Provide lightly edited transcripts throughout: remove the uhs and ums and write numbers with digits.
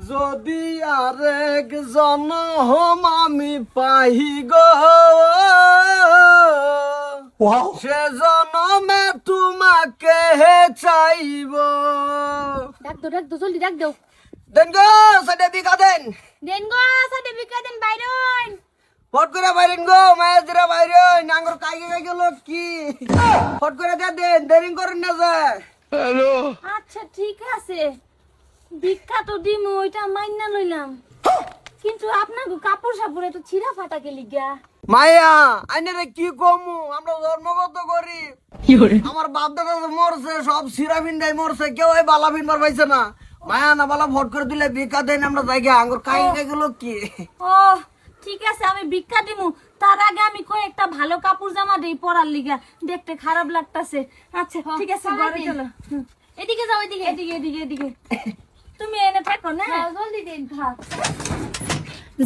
যদি আরেক জনম আমি পাই গো সে জনমে তোমাকে চাইব। ডাক দো জলদি ডাক দো। দেন গো সার্টিফিকেট দেন। দেন গো সার্টিফিকেট দেন বাইরন। ফট করে বাইরেন গো মায়াজিরা বাইরেন নাঙ্গর কাইগে গেল কি ফট করে দেন দেরিং করেন না যায়। হ্যালো আচ্ছা ঠিক আছে ভিক্ষা তো দিমু ওইটা মাইনা লইলাম কিন্তু আপনাকে কাপড় সাপড় তো ছিঁড়া ফাটা কে লিগা। মায়া আইনারে কি কমু আমরা জন্মগত করি আমার বাপ দাদা মরছে সব সিরা ভিন্দাই মরছে কেউ এই বালা ভিনবার পাইছে না। মায়া না বালা ফট করে দিলে ভিক্ষা দেন আমরা জায়গা আঙ্গুর কাইগে গেল কি। ও ঠিক আছে আমি ভিক্ষা দিমু তার আগে আমি কয়েকটা ভালো কাপড় জামা দেই পরার লিগা দেখতে খারাপ লাগতাছে। আচ্ছা ঠিক আছে ঘরে চলো। এদিকে যাও এদিকে এদিকে এদিকে এদিকে তুমি এনে থাকো না জলদি দেন ভাত।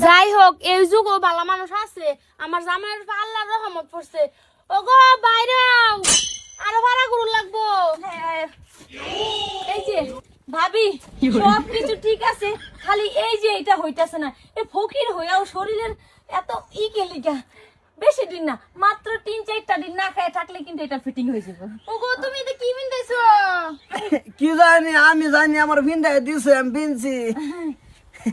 যাই হোক এই যুগও ভালো মানুষ আছে আমার জামাইয়ের উপর আল্লাহর রহমত পড়ছে। ওগো বাইরে আরো ভাড়া গরু লাগবো। এই যে ভাবি সব কিছু ঠিক আছে খালি এই যে এটা হইতাছে না এই ফকির হইয়াও শরীরের এত ই কেলিকা বেশি দিন না মাত্র 3-4টা দিন না খায় থাকলে কিন্তু এটা ফিটিং হয়ে যাবে। ওগো তুমি এটা কি বিনতেছো? কি জানি আমি জানি আমার ভিন্দাই দিছে আমি বিনছি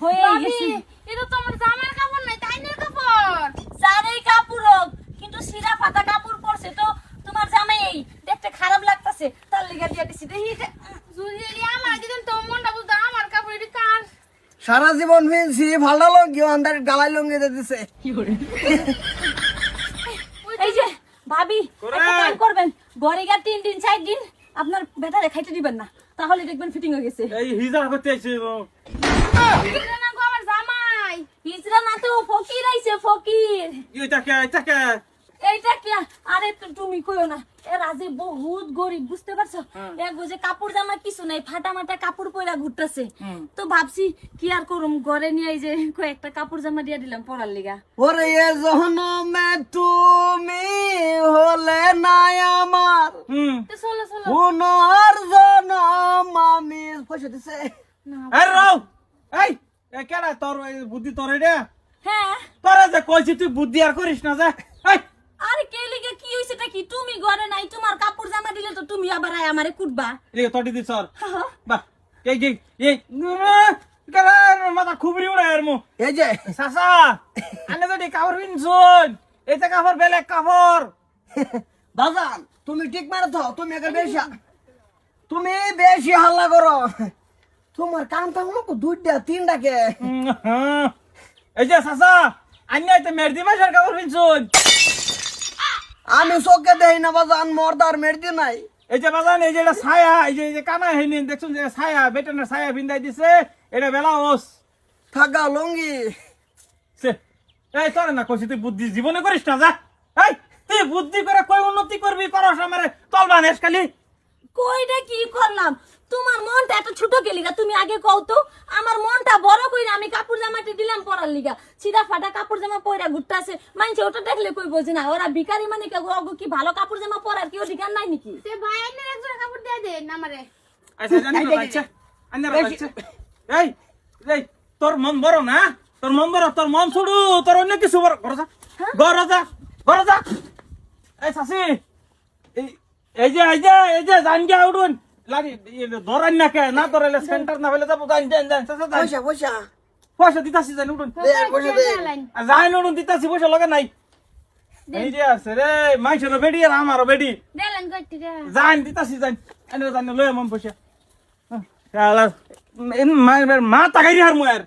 হয়ে গেছে। এটা তো আমার জামার কাপড় নাই তাইনের কাপড় জানেই কাপড় হোক কিন্তু সিরা ফাটা কাপড় পরছে তো তোমার জামাই এই দেখতে খারাপ লাগতাছে তার লাগা দিয়া দিছি। দেখি এটা জুলিয়া আমার দিন তো মনটা বুঝা আমার কাপড় এটা কার সারা জীবন বিনছি ভালো লঙ্গি আন্দার গালাই লঙ্গি দিছে। এই যে ভাবি একটা কাম করবেন ঘরে গিয়ে 3 দিন 4 দিন আপনার বেটারে খাইতে দিবেন না তাহলে দেখবেন ফিটিং হয়ে গেছে। এই হিজা করতে আইছে হিজরা না গো আমার জামাই হিজরা না তো ফকির আইছে ফকির। এইটাকে এইটা কি আরে তুমি কইও না এরা যে বহুত গরিব বুঝতে পারছো এক বুঝে কাপড় জামা কিছু নাই ফাটা মাটা কাপড় পয়রা ঘুরতেছে তো ভাবছি কি আর করুম ঘরে নিয়ে যে কয়েকটা কাপড় জামা দিয়া দিলাম পরার লিগা। ওরে এ জনমে তুমি হলে না আমার তো চলো চলো পুনর জনম আমি পয়সা দিছে। এই রাও এই কেডা তোর বুদ্ধি তোর রে হ্যাঁ তোরা যে কইছি তুই বুদ্ধি আর করিস না যা। এই আরে কে লিগে কি হইছেটা কি তুমি ঘরে নাই তোমার কাপড় জামা দিলে তো তুমি আবার আয় আমারে কুটবা। রে তোটি দি সর বাহ এই কেডা মাথা খুবরি উড়ায় আর মু এই যে সাসা আনে যদি কাপড় কিনছুন এইটা কাপড় বেলেগ কাপড় বাজান তুমি ঠিক মারা তো তুমি একা বেশি হাল্লা করো তোমার কাম তো আমাকে 2টা 3টা কে। এই যে সাসা আন্যাই তো মেরদি মাসের কাপড় কিনছুন আমি চোখে দেই না বাজান মর্দার মেরদি নাই। এই যে বাজান এই যে ছায়া এই যে কানা হইনি দেখছুন যে ছায়া বেটনের ছায়া বিন্দাই দিছে এটা বেলা ওস থাকা লঙ্গি এই তোর না কইছি তুই বুদ্ধি জীবনে করিস না যা। এই তুই বুদ্ধি করে কই উন্নতি করবি করস আমারে তলবা নেস খালি কইটা কি করলাম তোমার মনটা এত ছোট কে লিগা তুমি আগে কও তো আমার মনটা বড় কইরা আমি কাপড় জামাটি দিলাম পরার লিগা সিধা ফাটা কাপড় জামা পয়রা ঘুরতাছে মানছে ওটা দেখলে কই বোঝে না ওরা ভিখারি মানে কি ভালো কাপড় জামা পরার কি অধিকার নাই নাকি? সে ভাই আইনের একজন কাপড় দিয়ে দেন আমারে। আচ্ছা জানি না আচ্ছা আন্নার আচ্ছা এই এই তোর মন বড় না তোর মন বড় তোর মন ছুড়ু তোর অন্য কিছু বড় ঘর যা এই সাসি এই যে জান গিয়া উড়ুন লাগি ধরান না কে না ধরাইলে সেন্টার না হইলে যাবো জান পয়সা দিতাছি জান উড়ুন জান উড়ুন দিতাছি পয়সা লাগে নাই এই যে আছে রে মাইছের বেডি আর আমারও বেডি দেলেন কইতে দে জান দিতাছি জান এনে জান লয় মন পয়সা মা তাকাই আর মই আর